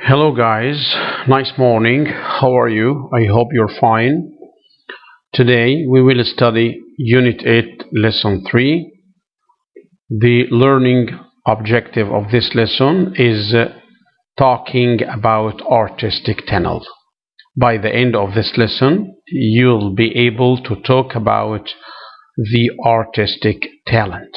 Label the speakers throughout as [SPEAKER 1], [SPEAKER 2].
[SPEAKER 1] Hello guys, nice morning. How are you? I hope you're fine. Today we will study Unit 8, Lesson 3. The learning objective of this lesson is talking about artistic talent. By the end of this lesson, you'll be able to talk about the artistic talent.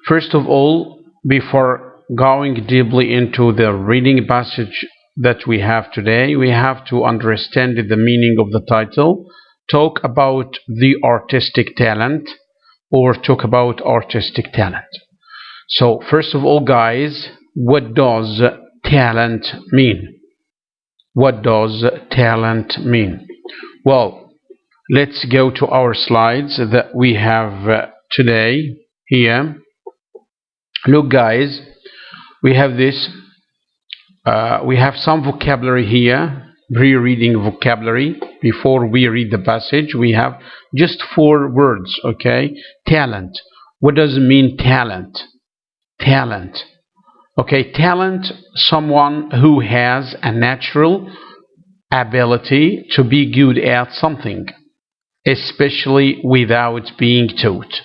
[SPEAKER 1] First of all, before going deeply into the reading passage that we have today, we have to understand the meaning of the title. Talk about the artistic talent, or talk about artistic talent. So first of all, guys, what does talent mean? What does talent mean? Well, let's go to our slides that we have today here. Look guys, we have this, we have some vocabulary here, pre-reading vocabulary. Before we read the passage, we have just 4 words, okay? Talent. What does it mean, talent? Talent. Okay, talent, someone who has a natural ability to be good at something, especially without being taught.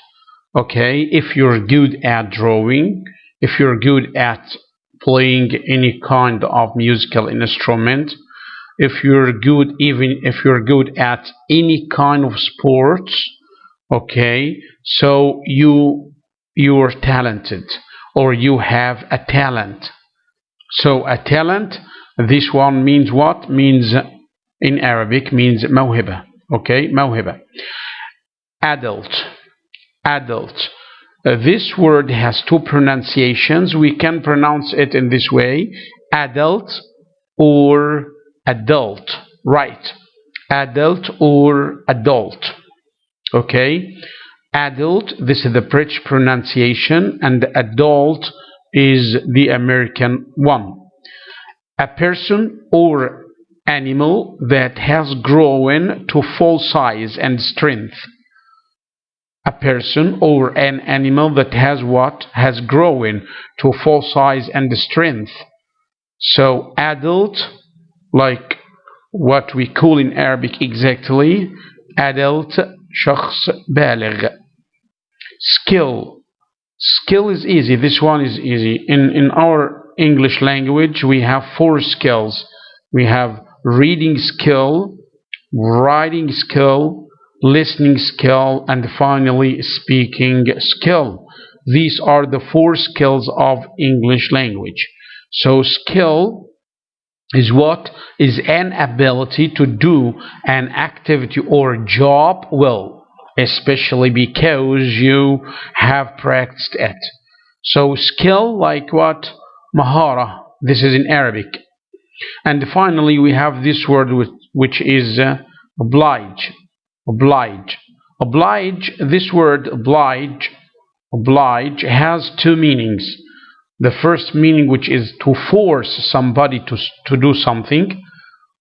[SPEAKER 1] Okay, if you're good at drawing, if you're good at playing any kind of musical instrument, if you're good, even if you're good at any kind of sports, okay, so you're talented, or you have a talent. So a talent, this one means what? Means in Arabic means موهبة. Okay, موهبة. Adult. This word has 2 pronunciations. We can pronounce it in this way: adult or adult. Right. Adult or adult. Okay. Adult, this is the British pronunciation, and adult is the American one. A person or animal that has grown to full size and strength. A person or an animal that has what? Has grown to full size and strength. So adult, like what we call in Arabic exactly, adult, شخص بالغ. Skill. Skill is easy. This one is easy. In our English language, we have 4 skills. We have reading skill, writing skill, listening skill, and finally speaking skill. These are the 4 skills of English language. So skill is what? Is an ability to do an activity or job well, especially because you have practiced it. So skill, like what? Mahara. This is in Arabic. And finally we have this word which is oblige. Oblige, this word oblige has 2 meanings. The first meaning, which is to force somebody to do something.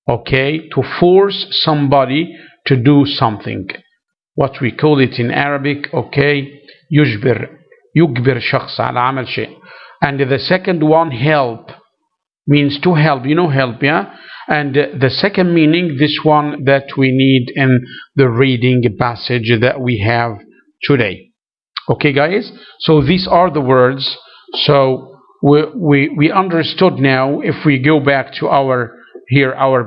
[SPEAKER 1] Okay, to force somebody to do something. What we call it in Arabic, okay, يجبر شخص على عمل شيء. And the second one, help, means to help. You know, help, yeah? And the second meaning, this one that we need in the reading passage that we have today. Okay guys, so these are the words. So we understood now. If we go back to our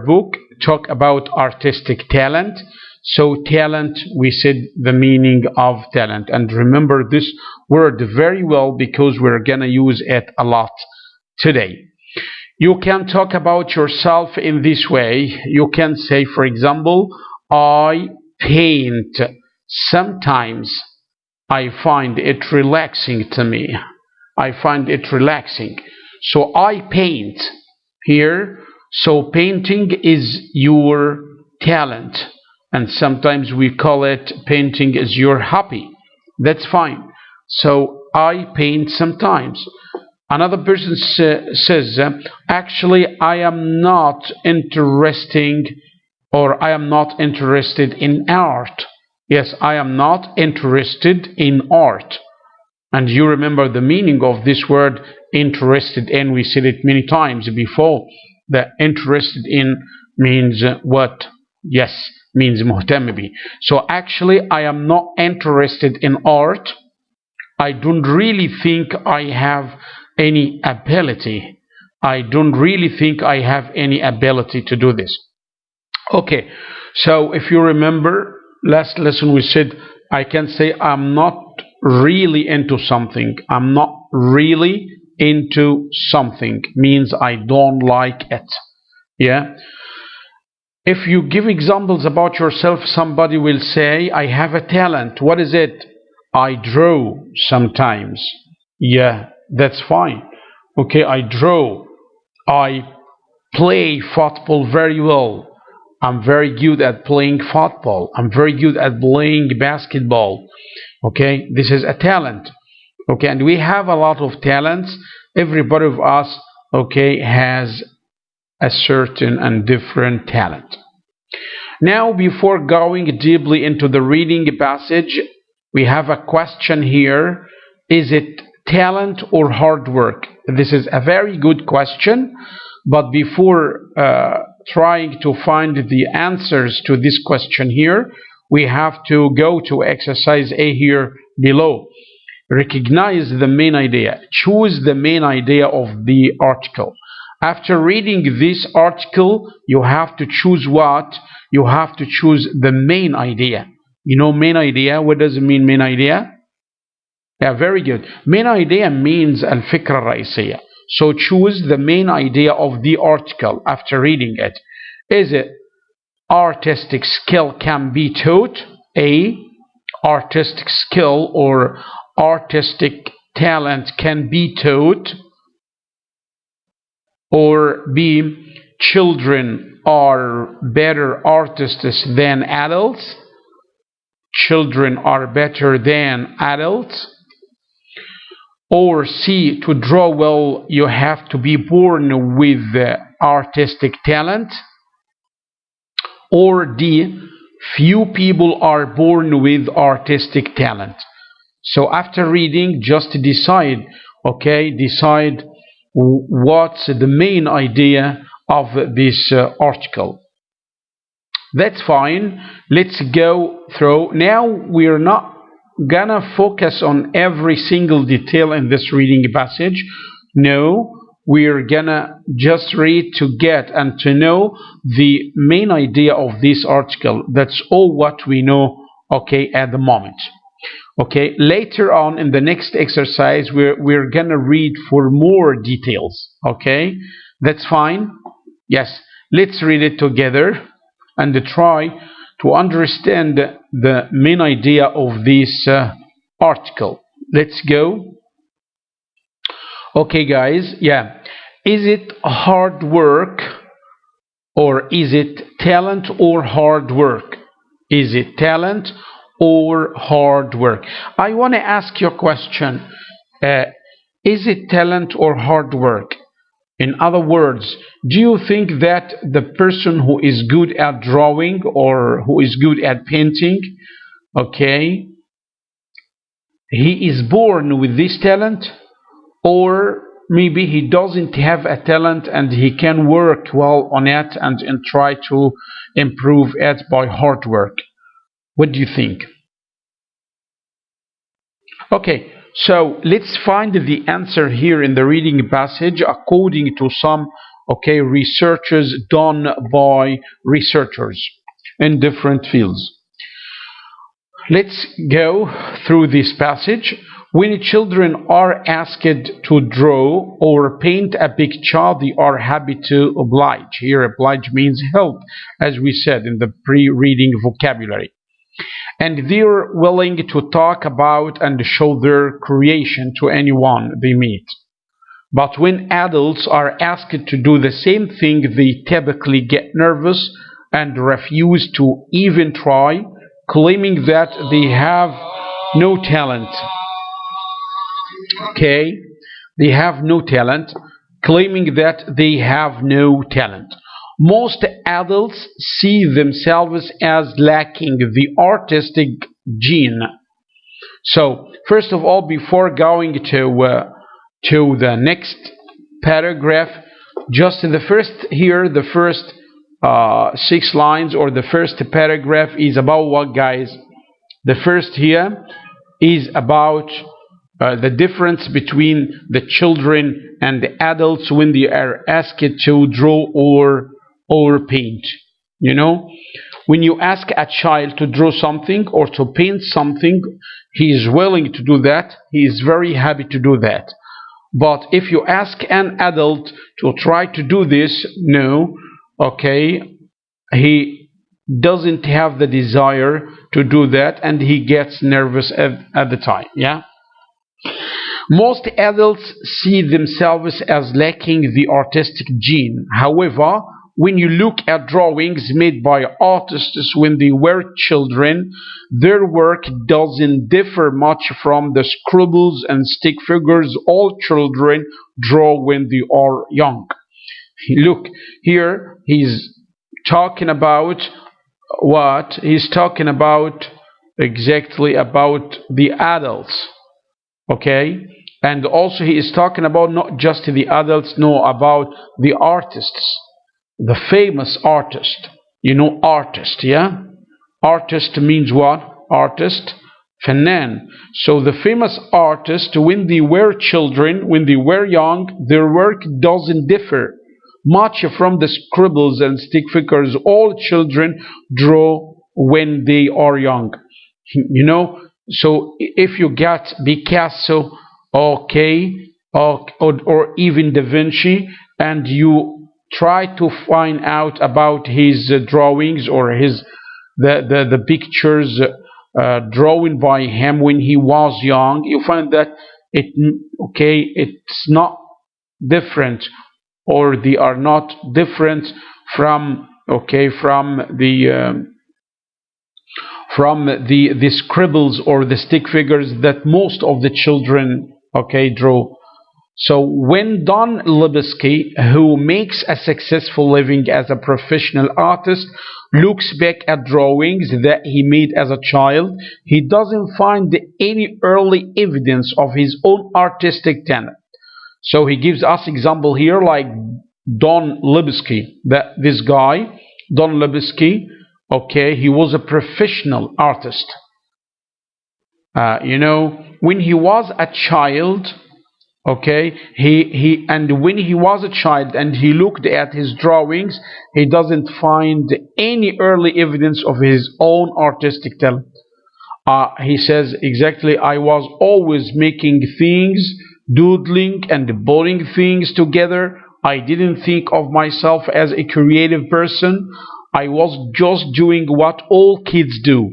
[SPEAKER 1] book, talk about artistic talent. So talent, we said the meaning of talent, and remember this word very well because we're gonna use it a lot today. You can talk about yourself in this way. You can say, for example, I paint. Sometimes I find it relaxing to me. I find it relaxing. So I paint here. So painting is your talent. And sometimes we call it painting is your hobby. That's fine. So I paint sometimes. Another person says, actually, I am not interested in art. Yes, I am not interested in art. And you remember the meaning of this word interested in. We said it many times before. That interested in means what? Yes, means مهتم به. So actually I am not interested in art. I don't really think I have any ability. I don't really think I have any ability to do this. Okay, so if you remember last lesson we said I can say I'm not really into something. I'm not really into something means I don't like it. Yeah. If you give examples about yourself, somebody will say I have a talent. What is it? I draw sometimes. Yeah, that's fine. Okay, I draw. I play football very well. I'm very good at playing football. I'm very good at playing basketball. Okay, this is a talent. Okay, and we have a lot of talents. Everybody of us, okay, has a certain and different talent. Now, before going deeply into the reading passage, we have a question here. Is it talent or hard work? This is a very good question, but before trying to find the answers to this question here, we have to go to exercise A here below. Recognize the main idea. Choose the main idea of the article. After reading this article, you have to choose what? You have to choose the main idea. You know main idea? What does it mean, main idea? Yeah, very good. Main idea means الفكرة الرئيسية. So choose the main idea of the article after reading it. Is it artistic skill can be taught? A. Artistic skill or artistic talent can be taught. Or B. Children are better artists than adults. Children are better than adults. Or C. To draw well, you have to be born with artistic talent. Or D. Few people are born with artistic talent. So after reading, just decide, okay, decide what's the main idea of this article. That's fine. Let's go through. Now we're not gonna focus on every single detail in this reading passage. No, we're gonna just read to get and to know the main idea of this article. That's all what we know, okay, at the moment. Okay, later on in the next exercise, we're gonna read for more details. Okay, that's fine. Yes, let's read it together and try to understand the main idea of this article. Let's go. Okay, guys. Yeah, is it hard work or is it talent or hard work? Is it talent or hard work? I want to ask you a question. Is it talent or hard work? In other words, do you think that the person who is good at drawing or who is good at painting, okay, he is born with this talent, or maybe he doesn't have a talent and he can work well on it and try to improve it by hard work? What do you think? Okay, so let's find the answer here in the reading passage according to some researches done by researchers in different fields. Let's go through this passage. When children are asked to draw or paint a picture, they are happy to oblige. Here, oblige means help, as we said in the pre-reading vocabulary. And they're willing to talk about and show their creation to anyone they meet. But when adults are asked to do the same thing, they typically get nervous and refuse to even try, claiming that they have no talent. Okay, they have no talent, claiming that they have no talent. Most adults see themselves as lacking the artistic gene. So first of all, before going to the next paragraph, just in the first here, the first 6 lines or the first paragraph is about what, guys? The first here is about the difference between the children and the adults when they are asked to draw or paint. You know, when you ask a child to draw something or to paint something, he is willing to do that. He is very happy to do that. But if you ask an adult to try to do this, no, okay, he doesn't have the desire to do that, and he gets nervous at the time. Yeah. Most adults see themselves as lacking the artistic gene. However, when you look at drawings made by artists when they were children, their work doesn't differ much from the scribbles and stick figures all children draw when they are young. Look, here he's talking about what? He's talking about exactly about the adults. Okay? And also he is talking about not just the adults, no, about the artists. The famous artist. You know, artist, yeah? Artist means what? Artist, Fanan. So the famous artists, when they were children, when they were young, their work doesn't differ much from the scribbles and stick figures all children draw when they are young. You know, so if you get Picasso, okay, or even Da Vinci, and you try to find out about his drawings or the pictures drawn by him when he was young, you find that it's not different, or they are not different from the scribbles or the stick figures that most of the children draw. So when Don Libesky, who makes a successful living as a professional artist, looks back at drawings that he made as a child, he doesn't find any early evidence of his own artistic talent. So he gives us example here like Don Libesky, this guy, Don Libesky, he was a professional artist. When he was a child, when he was a child and he looked at his drawings, he doesn't find any early evidence of his own artistic talent. He says exactly, I was always making things, doodling and putting things together. I didn't think of myself as a creative person. I was just doing what all kids do.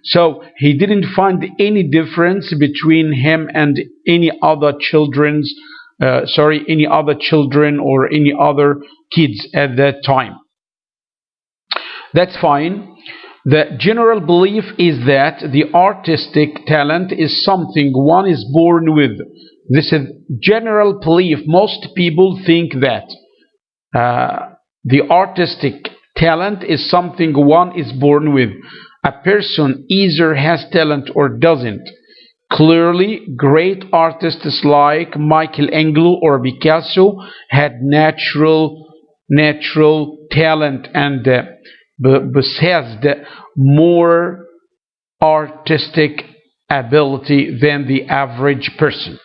[SPEAKER 1] So he didn't find any difference between him and any other children or any other kids at that time. That's fine. The general belief is that the artistic talent is something one is born with. This is general belief. Most people think that the artistic talent is something one is born with. A person either has talent or doesn't. Clearly, great artists like Michelangelo or Picasso had natural talent and possessed more artistic ability than the average person.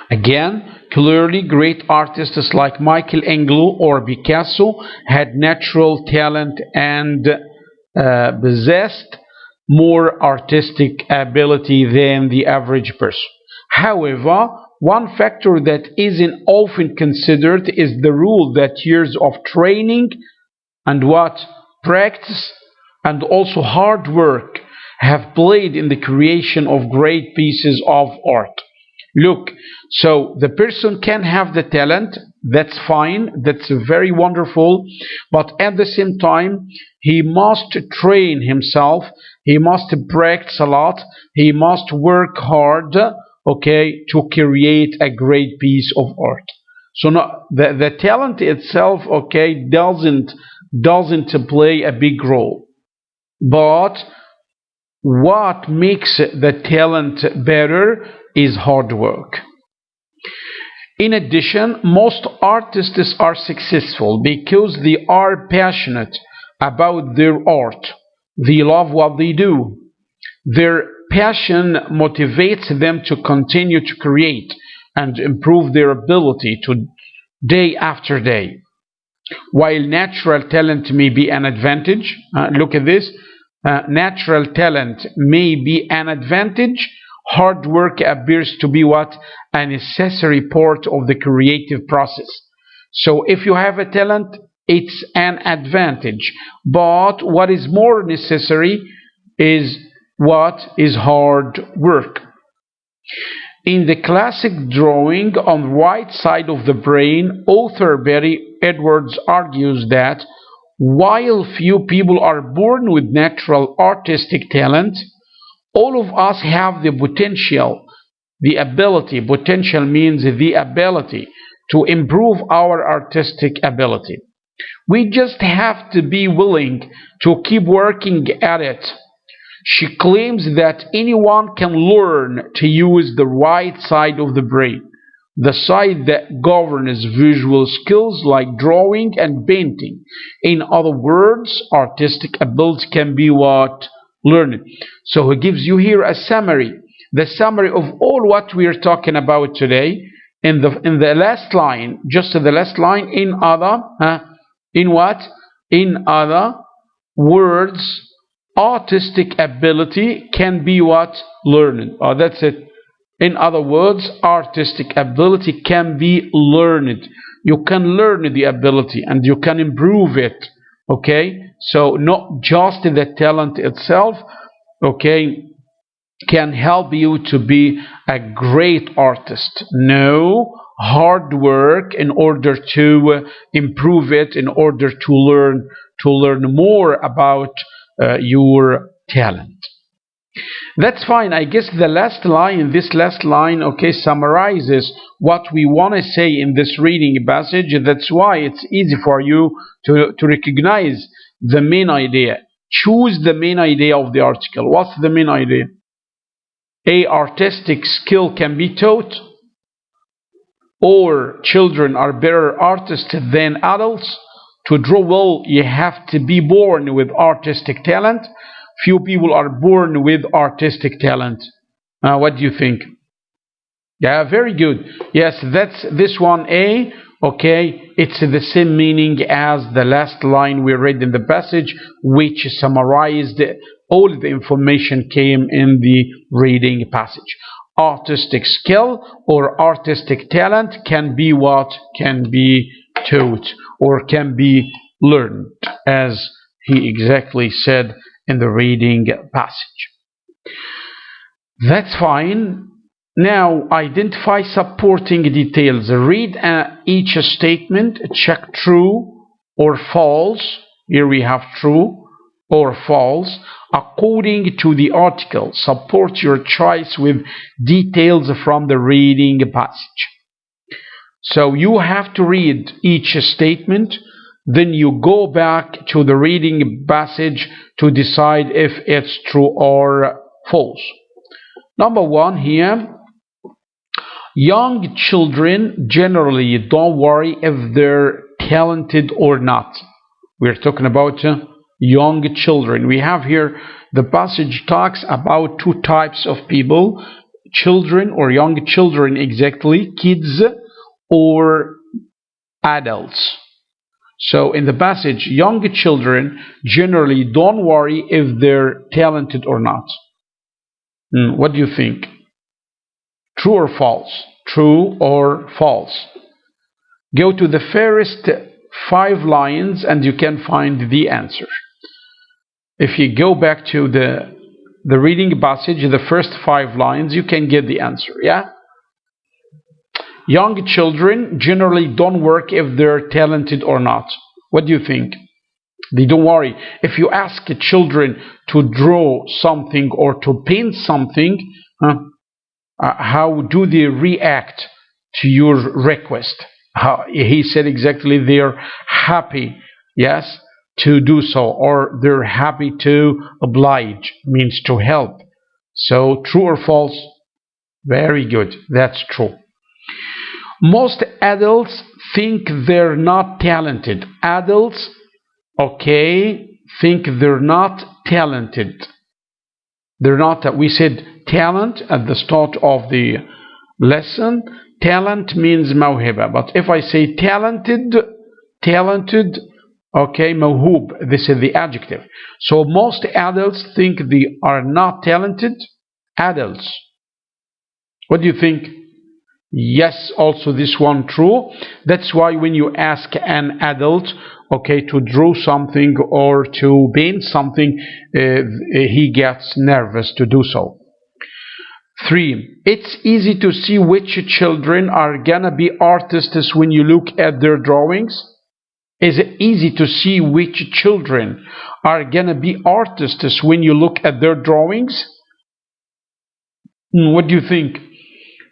[SPEAKER 1] Again, clearly great artists like Michelangelo or Picasso had natural talent and possessed more artistic ability than the average person. However, one factor that isn't often considered is the rule that years of training and practice and also hard work have played in the creation of great pieces of art. Look, so the person can have the talent, that's fine, that's very wonderful, but at the same time, he must train himself, he must practice a lot, he must work hard, to create a great piece of art. So the talent itself, doesn't play a big role, but what makes the talent better is hard work. In addition, most artists are successful because they are passionate about their art. They love what they do. Their passion motivates them to continue to create and improve their ability to day after day. While natural talent may be an advantage, look at this, natural talent may be an advantage, hard work appears to be what? A necessary part of the creative process. So if you have a talent, it's an advantage. But what is more necessary is what is hard work. In the classic drawing on the right side of the brain, author Barry Edwards argues that while few people are born with natural artistic talent, all of us have the potential, the ability. Potential means the ability to improve our artistic ability. We just have to be willing to keep working at it. She claims that anyone can learn to use the right side of the brain, the side that governs visual skills like drawing and painting. In other words, artistic ability can be what? Learned. So he gives you here a summary, the summary of all what we are talking about today. In the last line, just the last line, in other words, artistic ability can be what? Learned. Oh, that's it. In other words, artistic ability can be learned. You can learn the ability and you can improve it. Okay? So not just the talent itself, okay, can help you to be a great artist. No, hard work in order to improve it, in order to learn more about your talent. That's fine. I guess this last line, okay, summarizes what we want to say in this reading passage. That's why it's easy for you to recognize the main idea. Choose the main idea of the article. What's the main idea? A artistic skill can be taught, or children are better artists than adults. To draw well, you have to be born with artistic talent. Few people are born with artistic talent. What do you think? Yeah, very good. Yes, that's this one A. Okay, it's the same meaning as the last line we read in the passage, which summarized all the information came in the reading passage. Artistic skill or artistic talent can be what? Can be taught or can be learned, as he exactly said in the reading passage. That's fine. Now identify supporting details. Read each statement, check true or false. Here we have true or false according to the article. Support your choice with details from the reading passage. So you have to read each statement, then you go back to the reading passage to decide if it's true or false. Number one here, young children generally don't worry if they're talented or not. We're talking about young children. We have here, the passage talks about two types of people, children or young children exactly, kids or adults. So in the passage, young children generally don't worry if they're talented or not. What do you think? True or false? True or false? Go to the first 5 lines and you can find the answer. If you go back to the reading passage, the first 5 lines, you can get the answer, yeah? Young children generally don't work if they're talented or not. What do you think? They don't worry. If you ask children to draw something or to paint something, how do they react to your request? He said exactly they're happy, yes, to do so, or they're happy to oblige, means to help. So true or false? Very good, that's true. Most adults think they're not talented. Adults, okay, think they're not talented. They're not, we said talent at the start of the lesson. Talent means mawhiba. But if I say talented, okay, mawhub, this is the adjective. So most adults think they are not talented. Adults. What do you think? Yes, also this one true. That's why when you ask an adult, okay, to draw something or to paint something, he gets nervous to do so. 3. It's easy to see which children are gonna be artists when you look at their drawings. Is it easy to see which children are gonna be artists when you look at their drawings? What do you think?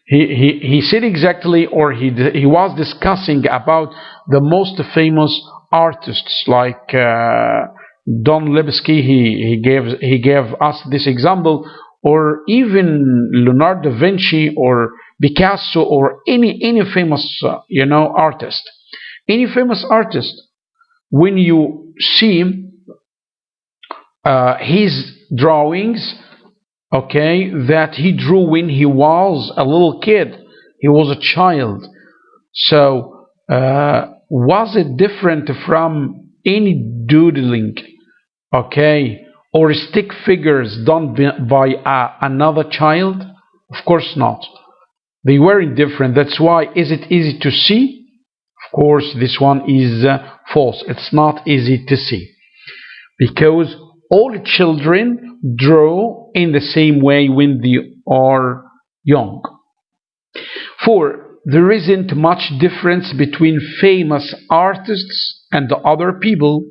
[SPEAKER 1] He said exactly, or he was discussing about the most famous artists like Don Lebesky. He gave us this example, or even Leonardo da Vinci or Picasso or any famous artist. Any famous artist, when you see his drawings, okay, that he drew when he was a little kid, he was a child. So was it different from any doodling, okay, or stick figures done by another child? Of course not. They weren't different. That's why, is it easy to see? Of course, this one is false. It's not easy to see, because all children draw in the same way when they are young. 4. There isn't much difference between famous artists and other people.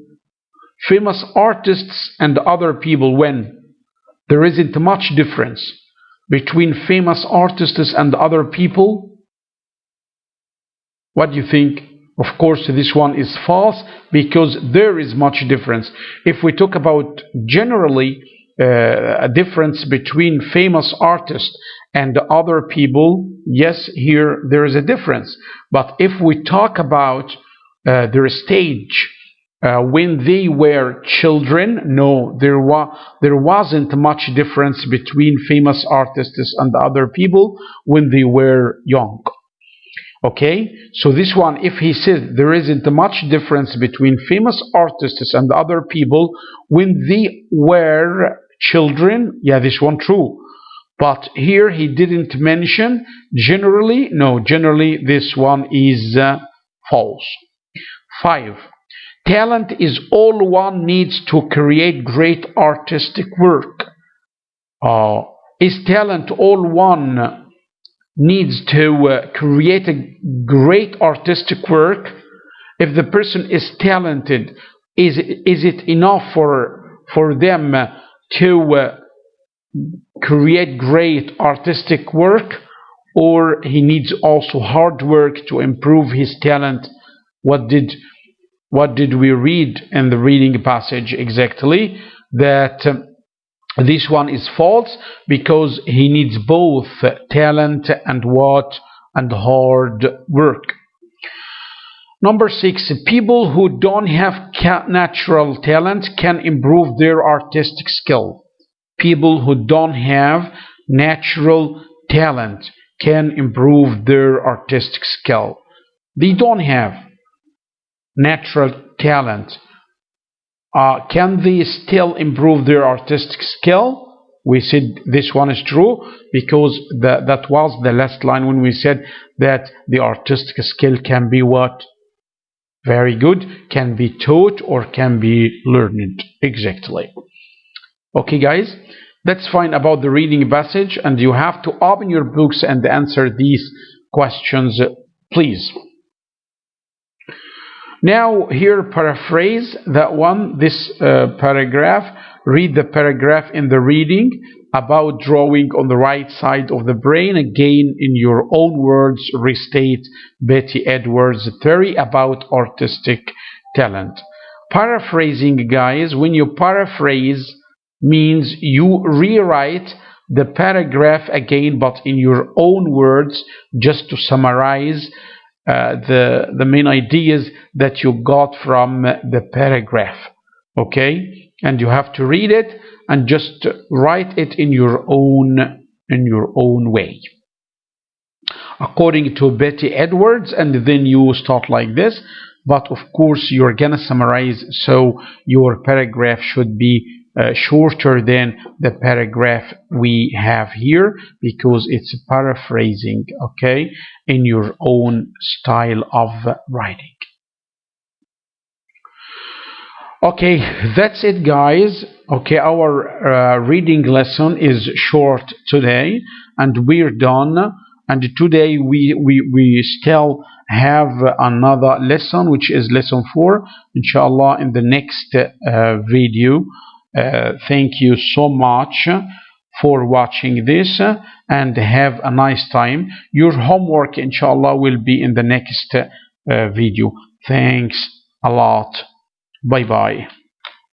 [SPEAKER 1] Famous artists and other people, when? There isn't much difference between famous artists and other people. What do you think? Of course, this one is false, because there is much difference. If we talk about generally a difference between famous artists and other people, yes, here there is a difference. But if we talk about their stage when they were children, no, there wasn't much difference between famous artists and other people when they were young. Okay, so this one, if he says there isn't much difference between famous artists and other people when they were children, yeah, this one true. But here he didn't mention generally. No, generally this one is false. 5. Talent is all one needs to create great artistic work. Is talent all one needs to create a great artistic work? If the person is talented, is it enough for them to create great artistic work, or he needs also hard work to improve his talent? What did we read in the reading passage exactly? That this one is false, because he needs both talent and hard work. Number 6, people who don't have natural talent can improve their artistic skill. People who don't have natural talent can improve their artistic skill. They don't have natural talent. Can they still improve their artistic skill? We said this one is true, because that was the last line when we said that the artistic skill can be what? Very good. Can be taught or can be learned. Exactly. Okay, guys, that's fine about the reading passage, and you have to open your books and answer these questions, please. Now here, paraphrase that one, this paragraph. Read the paragraph in the reading about drawing on the right side of the brain. Again, in your own words, restate Betty Edwards' theory about artistic talent. Paraphrasing, guys, when you paraphrase, means you rewrite the paragraph again, but in your own words, just to summarize the main ideas that you got from the paragraph. Okay, and you have to read it and just write it in your own way, according to Betty Edwards, and then you start like this. But of course, you're gonna summarize, so your paragraph should be shorter than the paragraph we have here, because it's paraphrasing, okay, in your own style of writing. Okay, that's it, guys. Okay, our reading lesson is short today, and we're done. And today we still have another lesson, which is lesson 4, inshallah, in the next video. Thank you so much for watching this, and have a nice time. Your homework, inshallah, will be in the next video. Thanks a lot. Bye bye.